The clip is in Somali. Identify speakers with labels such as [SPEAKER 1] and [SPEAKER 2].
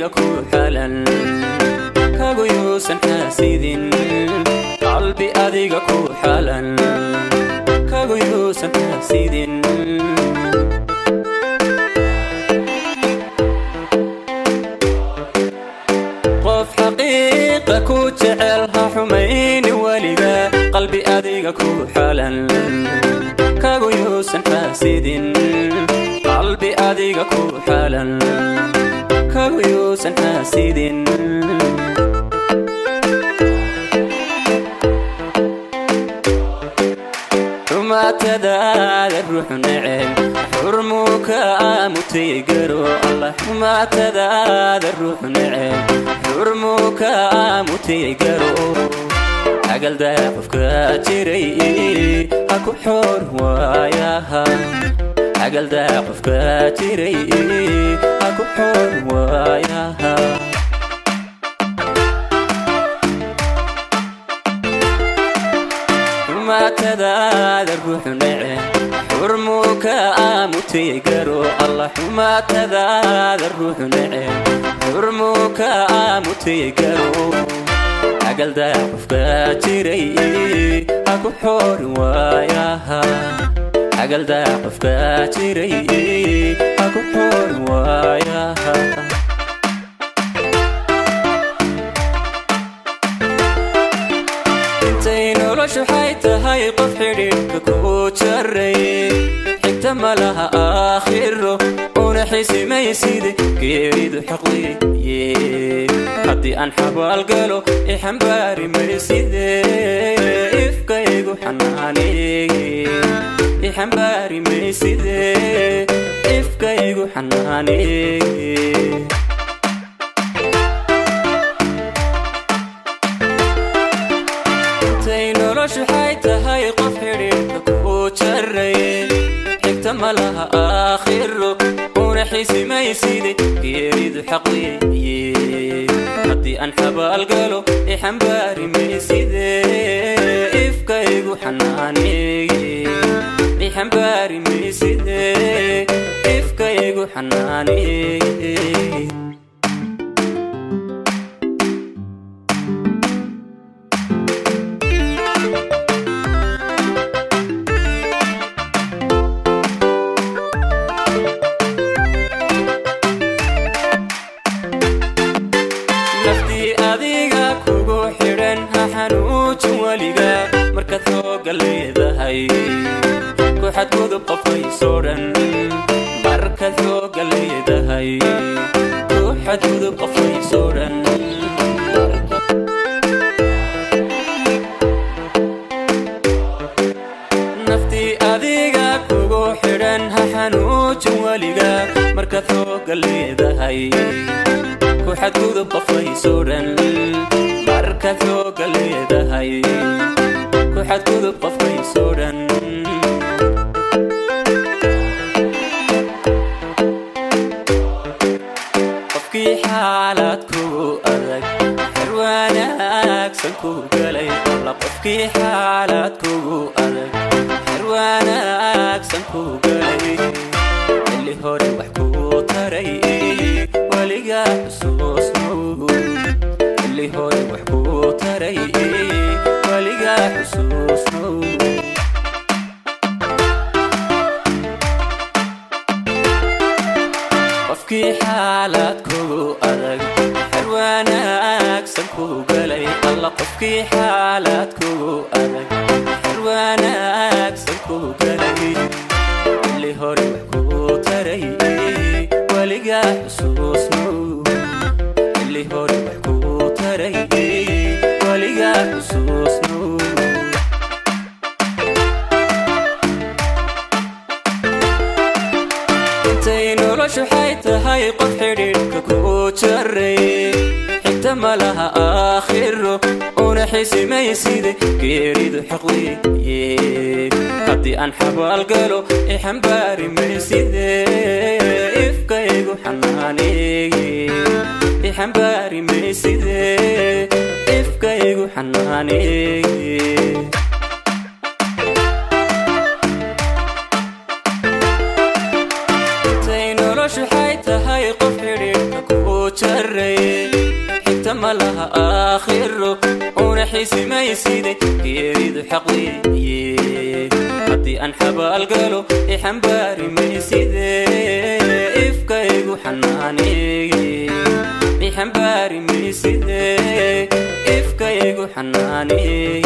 [SPEAKER 1] adiga ku xalan kagu yuusan xaasidin qalbi adiga ku xalan kagu yuusan xaasidin qof xaqiiqa ku jecelha xumayni waliga qalbi adiga ku xalan kagu yuusan xaasidin qalbi adiga ku xalan kagu yuusan xaasidin xumaatadaada ruux neceb xurmuka mutaygaru allah xumaatadaada ruux neceb xurmuka mutaygaru agalda qofka jiray ha ku xor waayaha agalda qofka jiray ha ku xor waayaha xumaatadaada ruux neceb xurmuka mutaygaru allah xumaatadaada ruux neceb xurmuka mutaygaru agalda qofka jiray ha ku xor waayaha agalda qofka jiray ha ku xor waayaha intay noloshu waxay tahay qof xidhiidhka ku jaray xigta ma laha aakhiro una xisimayside geeridu xaqliye haddii aan xabaal galo ixambaari mayside ifkaygu xanaaneye ixambaari mayside ifkaygu xanaaneye waxay tahay qof xidhiidhka ku jaray xigta ma laha aakhiro una xisimayside geeridu xaqliye haddii aan xabaal galo ixambaari mayside ifkaygu xanaaneye ixambaari mayside ifkaygu xanaaneye markaad xooga leedahay ku xadgudub qofkaysoo dhan markaad xooga leedahay ku xadgudub qofkaysoo dhan naftii adiga kugu xidhan ha xanuujin weliga markaad xooga leedahay ku xadgudub qofkaysoo dhan markaad xooga leedahay ku xadgudub qofkaysoo dhan qofkii xaalad kugu adag xer wanaagsan ku galay alla qofkii xaalad kugu adag xer wanaagsan ku galay xilli hore wax ku taray weliga xusuusnow xilli hore wax ku taray weliga xusuusnow qofkii xaalad kugu adag xer wanaagsan ku galay alla qofkii xaalad kugu adag xer wanaagsan ku galay xilli hore wax ku taray weliga xusuusnow xilli hore wax ku taray weliga xusuusnow intay noloshu waxay tahay qof xidhiidhka ku jaray xigta ma laha aakhiro una xisimayside geeridu xaqliye haddii aan xabaal galo ixambaari mayside ifkaygu xanaaneye ixambaari mayside ifkaygu xanaaneye noloshu waxay tahay qof xidhiidhka ku jaray لها آخر ونحس ما يسيدي يريد حقوي حتى أنحب القلو يحنباري ما يسيدي إفكايقو حناني يحنباري ما يسيدي إفكايقو حناني